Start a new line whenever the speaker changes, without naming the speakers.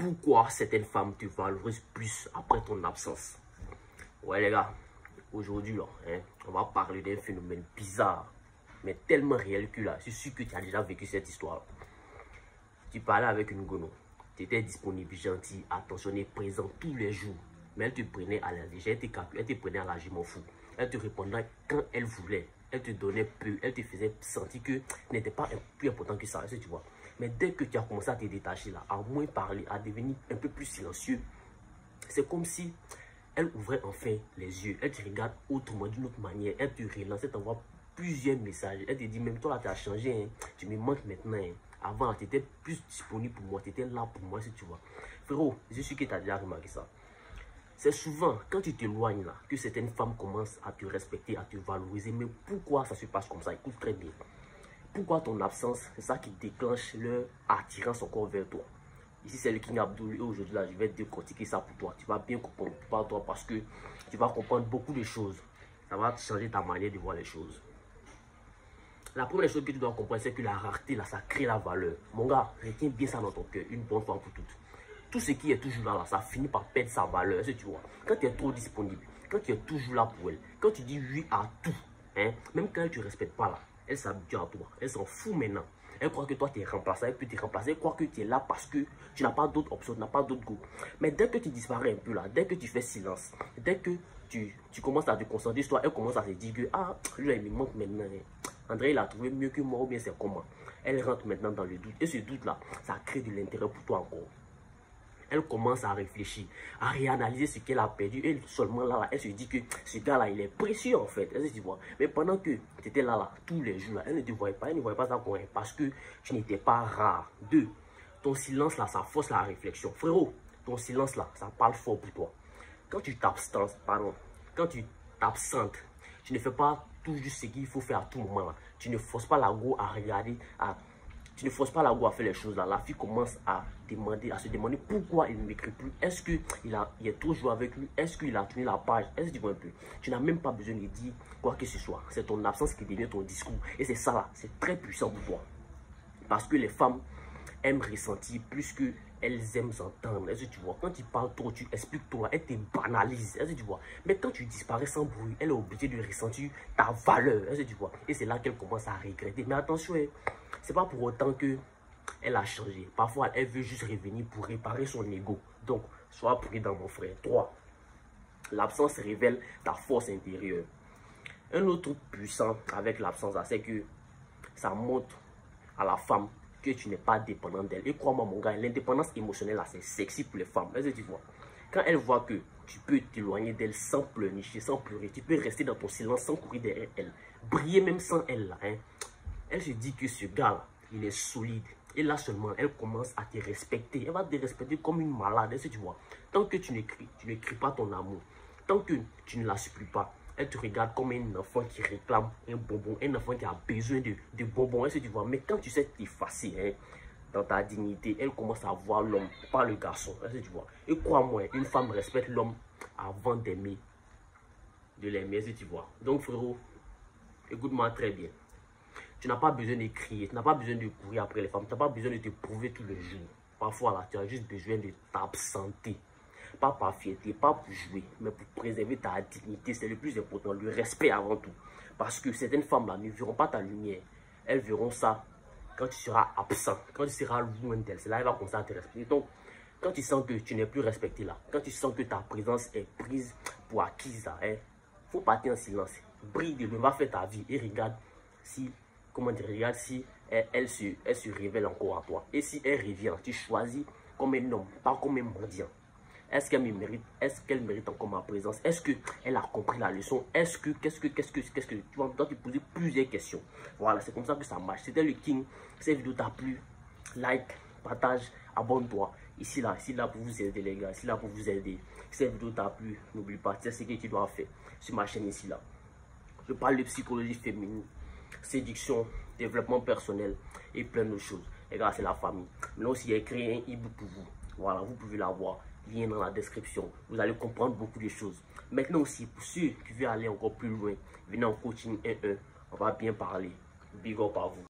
pourquoi certaines femmes te valorisent plus après ton absence. Ouais les gars, aujourd'hui là, on va parler d'un phénomène bizarre, mais tellement réel que là, je suis sûr que tu as déjà vécu cette histoire. Tu parlais avec une gono, tu étais disponible, gentil, attentionné, présent tous les jours. Mais elle te prenait à la légère, elle te prenait à la je m'en fous. Elle te répondait quand elle voulait. Elle te donnait peu, elle te faisait sentir que n'était pas plus important que ça, tu vois. Mais dès que tu as commencé à te détacher là, à moins parler, à devenir un peu plus silencieux, c'est comme si elle ouvrait enfin les yeux. Elle te regarde autrement, d'une autre manière. Elle te relance, elle t'envoie plusieurs messages. Elle te dit, même toi là, tu as changé, hein. Tu me manques maintenant. Hein. Avant, tu étais plus disponible pour moi, tu étais là pour moi, si tu vois. Frérot, je suis sûr que tu as déjà remarqué ça. C'est souvent quand tu t'éloignes là que certaines femmes commencent à te respecter, à te valoriser. Mais pourquoi ça se passe comme ça? Écoute très bien. Pourquoi ton absence, c'est ça qui déclenche leur attirance encore vers toi? Ici, c'est le King Abdul et aujourd'hui là, je vais décortiquer ça pour toi. Tu vas bien comprendre pour toi parce que tu vas comprendre beaucoup de choses. Ça va changer ta manière de voir les choses. La première chose que tu dois comprendre, c'est que la rareté là, ça crée la valeur. Mon gars, retiens bien ça dans ton cœur une bonne fois pour toutes. Tout ce qui est toujours là, ça finit par perdre sa valeur. Est-ce que tu vois? Quand tu es trop disponible, quand tu es toujours là pour elle, quand tu dis oui à tout, hein, même quand elle ne te respecte pas là, elle s'habitue à toi. Elle s'en fout maintenant. Elle croit que toi tu es remplacé, elle peut te remplacer. Elle croit que tu es là parce que tu n'as pas d'autre option, tu n'as pas d'autre goût. Mais dès que tu disparais un peu là, dès que tu fais silence, dès que tu commences à te concentrer sur toi, elle commence à se dire que ah, lui il me manque maintenant. André il a trouvé mieux que moi ou bien c'est comment. Elle rentre maintenant dans le doute. Et ce doute là, ça crée de l'intérêt pour toi encore. Elle commence à réfléchir, à réanalyser ce qu'elle a perdu. Et seulement là, elle se dit que ce gars-là, il est précieux en fait. Tu vois. Mais pendant que tu étais là, tous les jours, là, elle ne te voyait pas. Elle ne voyait pas ça pour rien. Parce que tu n'étais pas rare. Deux, ton silence là, ça force la réflexion. Frérot, ton silence là, ça parle fort pour toi. Quand tu t'absentes, quand tu t'absentes, tu ne fais pas tout juste ce qu'il faut faire à tout moment là. Tu ne forces pas la go à regarder, tu ne forces pas la go à faire les choses là. La fille commence à se demander pourquoi il ne m'écrit plus. Est-ce qu'il est toujours avec lui? Est-ce qu'il a tourné la page? Est-ce que tu vois un peu? Tu n'as même pas besoin de dire quoi que ce soit. C'est ton absence qui devient ton discours. Et c'est ça là, c'est très puissant pour toi. Parce que les femmes aiment ressentir plus qu'elles aiment entendre. Est-ce que tu vois? Quand tu parles trop, tu expliques trop, elle te banalise. Est-ce que tu vois? Mais quand tu disparais sans bruit, elle est obligée de ressentir ta valeur. Est-ce que tu vois? Et c'est là qu'elle commence à regretter. Mais attention, c'est pas pour autant que elle a changé. Parfois, elle veut juste revenir pour réparer son ego. Donc, sois prudent, mon frère. 3. L'absence révèle ta force intérieure. Un autre truc puissant avec l'absence, c'est que ça montre à la femme que tu n'es pas dépendant d'elle. Et crois-moi, mon gars, l'indépendance émotionnelle, là, c'est sexy pour les femmes. Est-ce que tu vois? Quand elle voit que tu peux t'éloigner d'elle sans pleurnicher, sans pleurer, tu peux rester dans ton silence sans courir derrière elle, briller même sans elle, là, hein, elle se dit que ce gars-là, il est solide. Et là seulement, elle commence à te respecter. Elle va te respecter comme une malade. Est-ce que tu vois? Tant que tu n'écris pas ton amour. Tant que tu ne la supplies pas. Elle te regarde comme un enfant qui réclame un bonbon. Un enfant qui a besoin de bonbons. Est-ce que tu vois? Mais quand tu sais t'effacer, hein, dans ta dignité, elle commence à voir l'homme, pas le garçon. Est-ce que tu vois? Et crois-moi, une femme respecte l'homme avant d'aimer. De l'aimer, est-ce que tu vois? Donc frérot, écoute-moi très bien. Tu n'as pas besoin de crier, tu n'as pas besoin de courir après les femmes, tu n'as pas besoin de te prouver tous les jours. Parfois, là, tu as juste besoin de t'absenter. Pas par fierté, pas pour jouer, mais pour préserver ta dignité. C'est le plus important, le respect avant tout. Parce que certaines femmes-là ne verront pas ta lumière. Elles verront ça quand tu seras absent, quand tu seras loin d'elles. C'est là qu'elles vont commencer à te respecter. Donc, quand tu sens que tu n'es plus respecté là, quand tu sens que ta présence est prise pour acquise là, faut partir en silence. Brille de l'eau, va faire ta vie et regarde si... Comment dire, regarde si elle se révèle encore à toi. Et si elle revient, tu choisis comme un homme, pas comme un mendiant. Est-ce qu'elle me mérite? Est-ce qu'elle mérite encore ma présence? Est-ce qu'elle a compris la leçon? qu'est-ce que tu dois te poser plusieurs questions. Voilà, c'est comme ça que ça marche. C'était le King. Cette vidéo t'a plu, like, partage, abonne-toi. Ici là pour vous aider les gars, ici là pour vous aider. Si cette vidéo t'a plu, n'oublie pas, c'est ce que tu dois faire sur ma chaîne ici là. Je parle de psychologie féminine, séduction, développement personnel et plein d'autres choses. Les gars, c'est la famille. Mais aussi, j'ai créé un e-book pour vous. Voilà, vous pouvez l'avoir. Lien dans la description. Vous allez comprendre beaucoup de choses. Maintenant aussi, pour ceux qui veulent aller encore plus loin, venez en coaching 1-1. On va bien parler. Big up à vous.